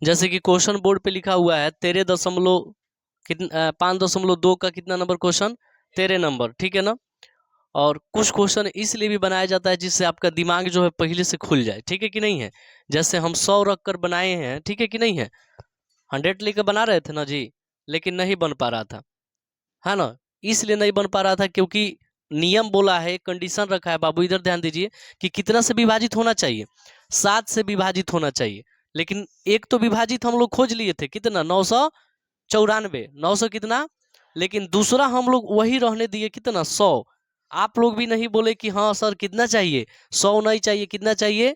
जैसे कि question board पे लिखा हुआ है 5.2 का कितना नंबर क्वेश्चन, 13 नंबर, ठीक है ना। और कुछ क्वेश्चन इसलिए भी बनाया जाता है जिससे आपका दिमाग जो है पहले से खुल जाए, ठीक है कि नहीं है। जैसे हम 100 रख कर बनाए हैं, ठीक है कि नहीं है। 100 लेकर बना रहे थे ना जी, लेकिन नहीं बन पा रहा था, है ना। इसलिए नहीं बन पा रहा था क्योंकि नियम बोला है, कंडीशन रखा है बाबू, इधर ध्यान दीजिए कि कितना से विभाजित होना चाहिए, 7 से विभाजित होना चाहिए। लेकिन एक तो विभाजित हम लोग खोज लिए थे, कितना, 994, 900 कितना। लेकिन दूसरा हम लोग वही रहने दिए, कितना, 100। आप लोग भी नहीं बोले कि हाँ सर कितना चाहिए, 100 नहीं चाहिए, कितना चाहिए,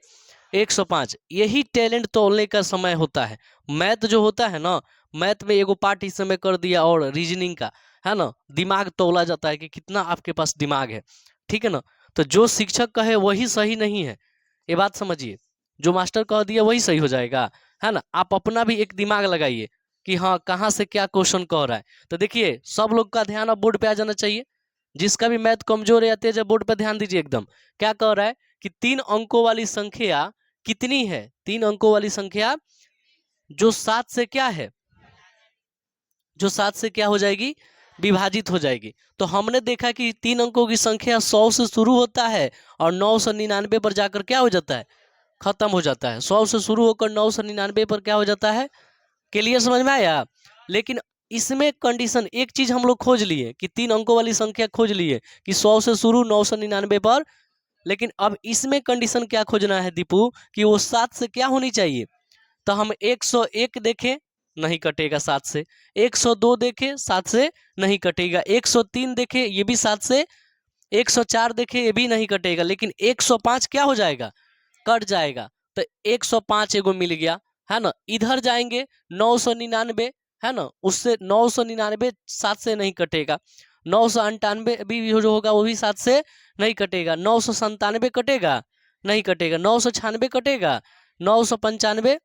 105। यही टैलेंट तोड़ने का समय होता है। मैथ जो होता है ना, मैथ में एगो पार्ट इस समय कर दिया, और रीजनिंग का, है ना, दिमाग तोला जाता है कि कितना आपके पास दिमाग है, ठीक है ना। तो जो शिक्षक कहे वही सही नहीं है, ये बात समझिए। जो मास्टर कह दिया वही सही हो जाएगा, है ना। आप अपना भी एक दिमाग लगाइए कि हाँ कहाँ से क्या क्वेश्चन कह रहा है। तो देखिए सब लोग का ध्यान अब बोर्ड पे आ जाना चाहिए। जिसका भी मैथ कमजोर या तेज है बोर्ड पे ध्यान दीजिए एकदम। क्या कह रहा है कि 3 अंकों वाली संख्या कितनी है, 3 अंकों वाली संख्या जो 7 से क्या है, जो 7 से क्या हो जाएगी, विभाजित हो जाएगी। तो हमने देखा कि 3 अंकों की संख्या 100 से शुरू होता है और 999 पर जाकर क्या हो जाता है, खत्म हो जाता है। 100 से शुरू होकर 999 पर क्या हो जाता है, क्लियर समझ में आया। लेकिन इसमें कंडीशन, एक चीज हम लोग खोज लिए कि 3 अंकों वाली संख्या खोज लिए कि 100 से शुरू 999 पर। लेकिन अब इसमें कंडीशन क्या खोजना है दीपू, कि वो 7 से क्या होनी चाहिए। तो हम 101 देखें, नहीं कटेगा 7 से। 102 देखें, 7 से नहीं कटेगा। 103 देखें, ये भी 7 से। 104 देखें, ये भी नहीं कटेगा। लेकिन 105 क्या हो जाएगा, कट जाएगा। तो 105 एगो मिल गया, है ना। इधर जाएंगे 999, है ना, उससे 999 7 से नहीं कटेगा। 998 भी जो होगा वो भी 7 से नहीं कटेगा। 997 कटेगा, नहीं कटेगा। 996 कटेगा, 995,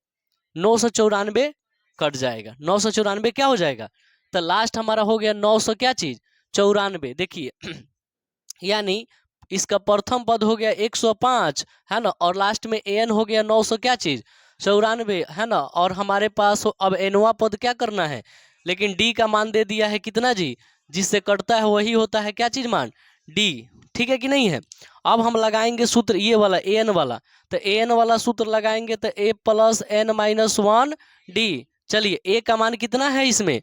994 कट जाएगा। 994 क्या हो जाएगा, तो लास्ट हमारा हो गया 900 क्या चीज, 94। देखिए यानी इसका प्रथम पद हो गया 105, है ना, और लास्ट में एन हो गया 900 क्या चीज, 94, है ना। और हमारे पास अब एनवा पद क्या करना है, लेकिन डी का मान दे दिया है कितना जी, जिससे कटता है वही होता है क्या चीज, मान, डी, ठीक है कि नहीं है। अब हम लगाएंगे सूत्र ये वाला एन वाला। तो एन वाला सूत्र लगाएंगे तो ए प्लस एन माइनस 1 डी। चलिए ए का मान कितना है इसमें,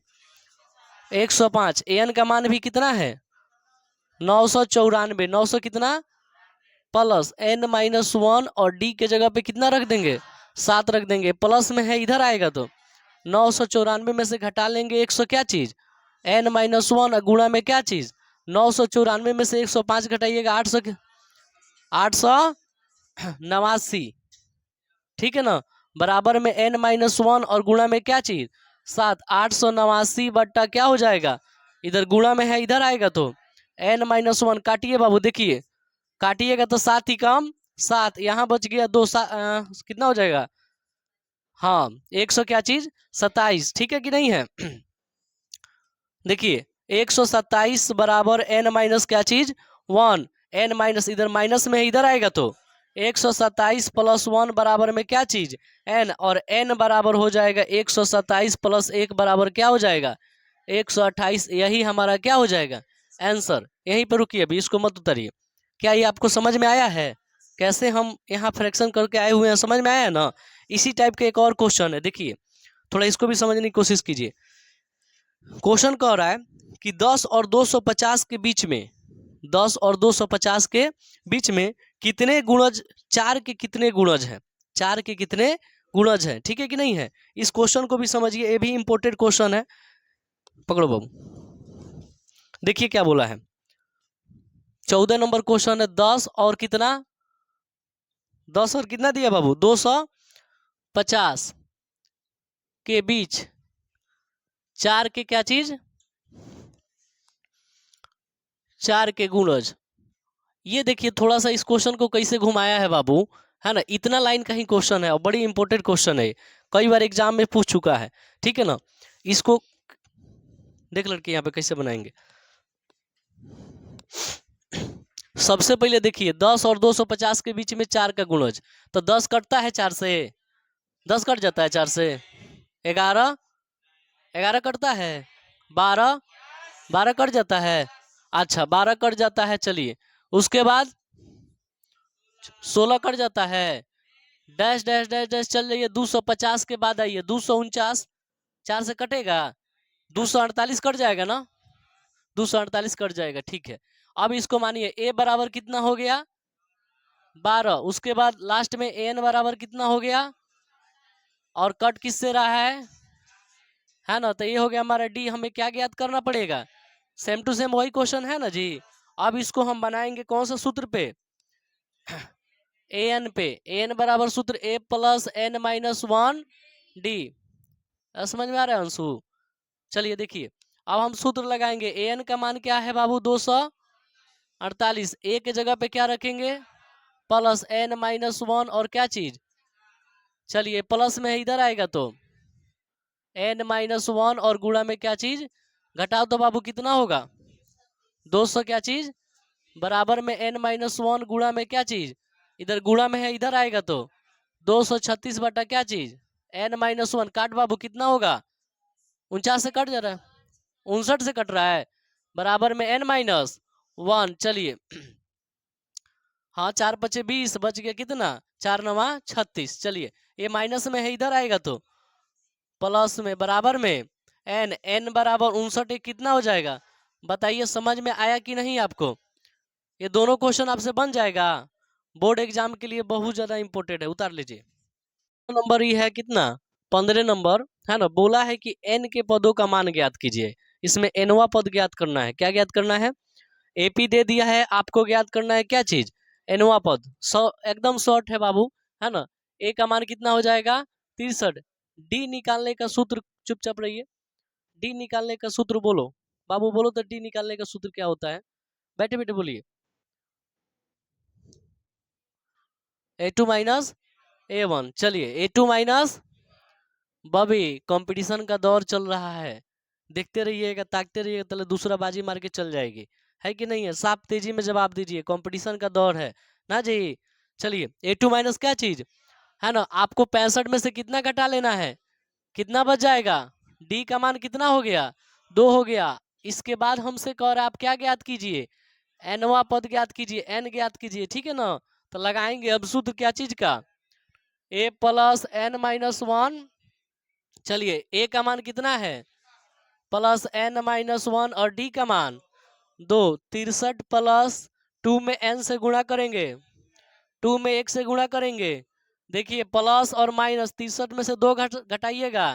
105। एन का मान भी कितना है, 994। 900 कितना, प्लस एन माइनस 1, और डी के जगह पे कितना रख देंगे, 7 रख देंगे। प्लस में है, इधर आएगा तो 994 में से घटा लेंगे 100 क्या चीज, एन माइनस 1, गुणा में क्या चीज, 994 में से 105 घटाइएगा 889, ठीक है ना। बराबर में एन माइनस 1 और गुणा में क्या चीज, 7। 889 बट्टा क्या हो जाएगा, इधर गुणा में है, इधर आएगा तो एन माइनस 1। काटिए बाबू, देखिए काटिएगा तो 7 ही कम 7, यहाँ बच गया 2, कितना हो जाएगा, हाँ 100 क्या चीज, 27, ठीक है कि नहीं है। देखिए 127 बराबर एन माइनस क्या चीज 1। एन माइनस इधर माइनस में है, इधर आएगा तो 127 प्लस 1 बराबर में क्या चीज, एन। और एन बराबर हो जाएगा 127 प्लस 1 बराबर क्या हो जाएगा, 128। यही हमारा क्या हो जाएगा, आंसर। यहीं पर रुकिए, अभी इसको मत उतरिए। क्या ये आपको समझ में आया है, कैसे हम यहाँ फ्रैक्शन करके आए हुए हैं, समझ में आया है ना। इसी टाइप का एक और क्वेश्चन है, देखिए थोड़ा इसको भी समझने की कोशिश कीजिए। क्वेश्चन कह रहा है कि 10 और 250 के बीच में, 10 और 250 के बीच में कितने गुणज, 4 के कितने गुणज हैं, 4 के कितने गुणज हैं, ठीक है कि नहीं है। इस क्वेश्चन को भी समझिए, ये भी इंपॉर्टेंट क्वेश्चन है। पकड़ो बाबू, देखिए क्या बोला है। 14 नंबर क्वेश्चन है, 10 और कितना, 10 और कितना दिया बाबू, 250 के बीच 4 के क्या चीज, 4 के गुणज। ये देखिए थोड़ा सा इस क्वेश्चन को कैसे घुमाया है बाबू, है ना। इतना लाइन का ही क्वेश्चन है और बड़ी इंपॉर्टेंट क्वेश्चन है, कई बार एग्जाम में पूछ चुका है, ठीक है ना। इसको देख लड़के यहाँ पे कैसे बनाएंगे। सबसे पहले देखिए 10 और 250 के बीच में 4 का गुणज, तो 10 कटता है 4 से, 10 कट जाता है 4 से, 11 11 कटता है, 12 12 कट जाता है, अच्छा 12 कट जाता है। चलिए उसके बाद 16 कट जाता है, डैश डैश डैश डैश चल जाइए, 250 के बाद आइए 249, 4 से कटेगा, 248 कट जाएगा ना, 248 कट जाएगा, ठीक है। अब इसको मानिए ए बराबर कितना हो गया, 12, उसके बाद लास्ट में एन बराबर कितना हो गया, और कट किससे रहा है ना, तो ये हो गया हमारा डी। हमें क्या ज्ञात करना पड़ेगा, सेम टू सेम वही क्वेश्चन है ना जी। अब इसको हम बनाएंगे कौन सा सूत्र पे, ए एन पे, ए एन बराबर सूत्र ए प्लस एन माइनस 1 डी। समझ में आ रहा है अंशु? चलिए देखिए अब हम सूत्र लगाएंगे, ए एन का मान क्या है बाबू 248, ए के जगह पे क्या रखेंगे प्लस एन माइनस 1 और क्या चीज, चलिए प्लस में इधर आएगा तो एन माइनस 1 और गुणा में क्या चीज घटाओ तो बाबू कितना होगा 200, क्या चीज बराबर में एन माइनस 1 गुणा में क्या चीज, इधर गुणा में है इधर आएगा तो 236 बटा क्या चीज एन माइनस 1, काट बाबू कितना होगा 49 से कट जा रहा है, 59 से कट रहा है, बराबर में एन माइनस 1। चलिए हाँ 4 पचे 20, बच गया कितना 4 नवा 36। चलिए ये माइनस में है इधर आएगा तो प्लस में, बराबर में एन, एन बराबर 59, कितना हो जाएगा बताइए, समझ में आया कि नहीं आपको? ये दोनों क्वेश्चन आपसे बन जाएगा, बोर्ड एग्जाम के लिए बहुत ज्यादा इंपॉर्टेंट है, उतार लीजिए। नंबर ये है कितना 15 नंबर है ना, बोला है कि एन के पदों का मान ज्ञात कीजिए। इसमें एनवा पद ज्ञात करना है, क्या ज्ञात करना है, एपी दे दिया है आपको, ज्ञात करना है क्या चीज एनवा पद। एकदम शॉर्ट है बाबू, है ना। ए का मान कितना हो जाएगा 63, डी निकालने का सूत्र, चुपचाप रहिए, डी निकालने का सूत्र बोलो बाबू, बोलो तो डी निकालने का सूत्र क्या होता है, बैठे बैठे बोलिए। A2 माइनस A1, चलिए A2 माइनस, बबी कंपटीशन का दौर चल रहा है, देखते रहिएगा ताकते रहिएगा, तले दूसरा बाजी मार के चल जाएगी, है कि नहीं है, साफ तेजी में जवाब दीजिए, कंपटीशन का दौर है ना जी। चलिए A2 माइनस क्या चीज है ना, आपको 65 में से कितना घटा लेना है, कितना बच जाएगा, डी का मान कितना हो गया 2 हो गया। इसके बाद हमसे कह रहा है आप क्या ज्ञात कीजिए, एनवा पद ज्ञात कीजिए, एन ज्ञात कीजिए, ठीक है ना। तो लगाएंगे अब सूत्र क्या चीज का, ए प्लस एन माइनस 1, चलिए ए का मान कितना है प्लस एन माइनस 1 और डी का मान 2, 63 प्लस 2 में एन से गुणा करेंगे, 2 में 1 से गुणा करेंगे, देखिए प्लस और माइनस 63 में से 2 घटाइएगा,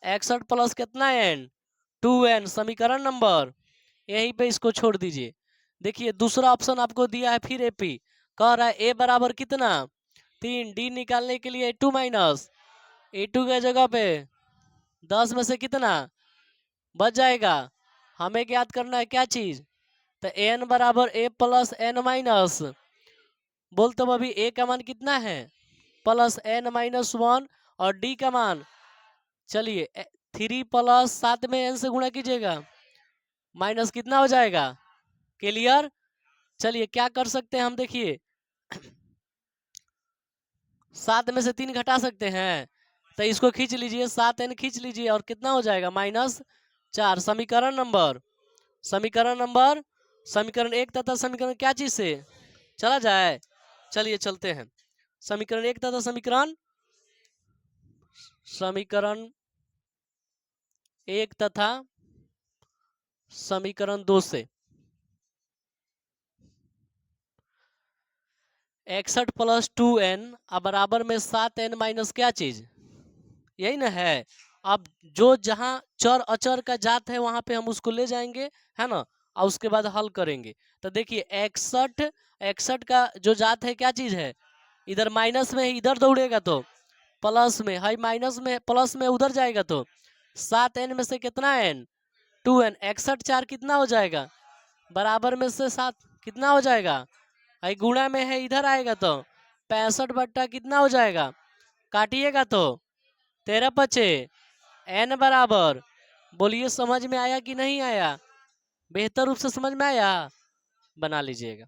61 प्लस कितना एन 2n, समीकरण नंबर, यहीं पे इसको छोड़ दीजिए। देखिए दूसरा ऑप्शन आपको दिया है फिर एपी, कह रहा है ए बराबर कितना 3, डी निकालने के लिए A2 माइनस A2 के जगह पे 10 में से कितना बच जाएगा, हमें ज्ञात करना है क्या चीज, तो एन बराबर ए प्लस एन माइनस, बोल तो अभी ए का मान कितना है प्लस एन माइनस 1 और डी का मान, चलिए 3 प्लस 7 में एन से गुणा कीजिएगा, माइनस कितना हो जाएगा, क्लियर। चलिए क्या कर सकते हैं हम, देखिए 7 में से 3 घटा सकते हैं, तो इसको खींच लीजिए, 7n खींच लीजिए और कितना हो जाएगा -4, समीकरण नंबर, समीकरण नंबर, समीकरण 1 तथा समीकरण क्या चीज से चला जाए, चलिए चलते हैं, समीकरण 1 तथा समीकरण 1 तथा समीकरण 2 से 61 प्लस 2n बराबर में 7n माइनस क्या चीज, यही ना है। अब जो जहां चर अचर का जात है वहां पे हम उसको ले जाएंगे, है ना, और उसके बाद हल करेंगे। तो देखिए 61 का जो जात है क्या चीज है, इधर माइनस में है इधर दौड़ेगा तो प्लस में है, माइनस में प्लस में उधर जाएगा तो 7n में से कितना n 2n, 61 4 कितना हो जाएगा बराबर में से 7 कितना हो जाएगा, है गुणा में है इधर आएगा तो 65 बट्टा कितना हो जाएगा, काटिएगा तो 13 पचे एन बराबर, बोलिए समझ में आया कि नहीं आया, बेहतर रूप से समझ में आया, बना लीजिएगा।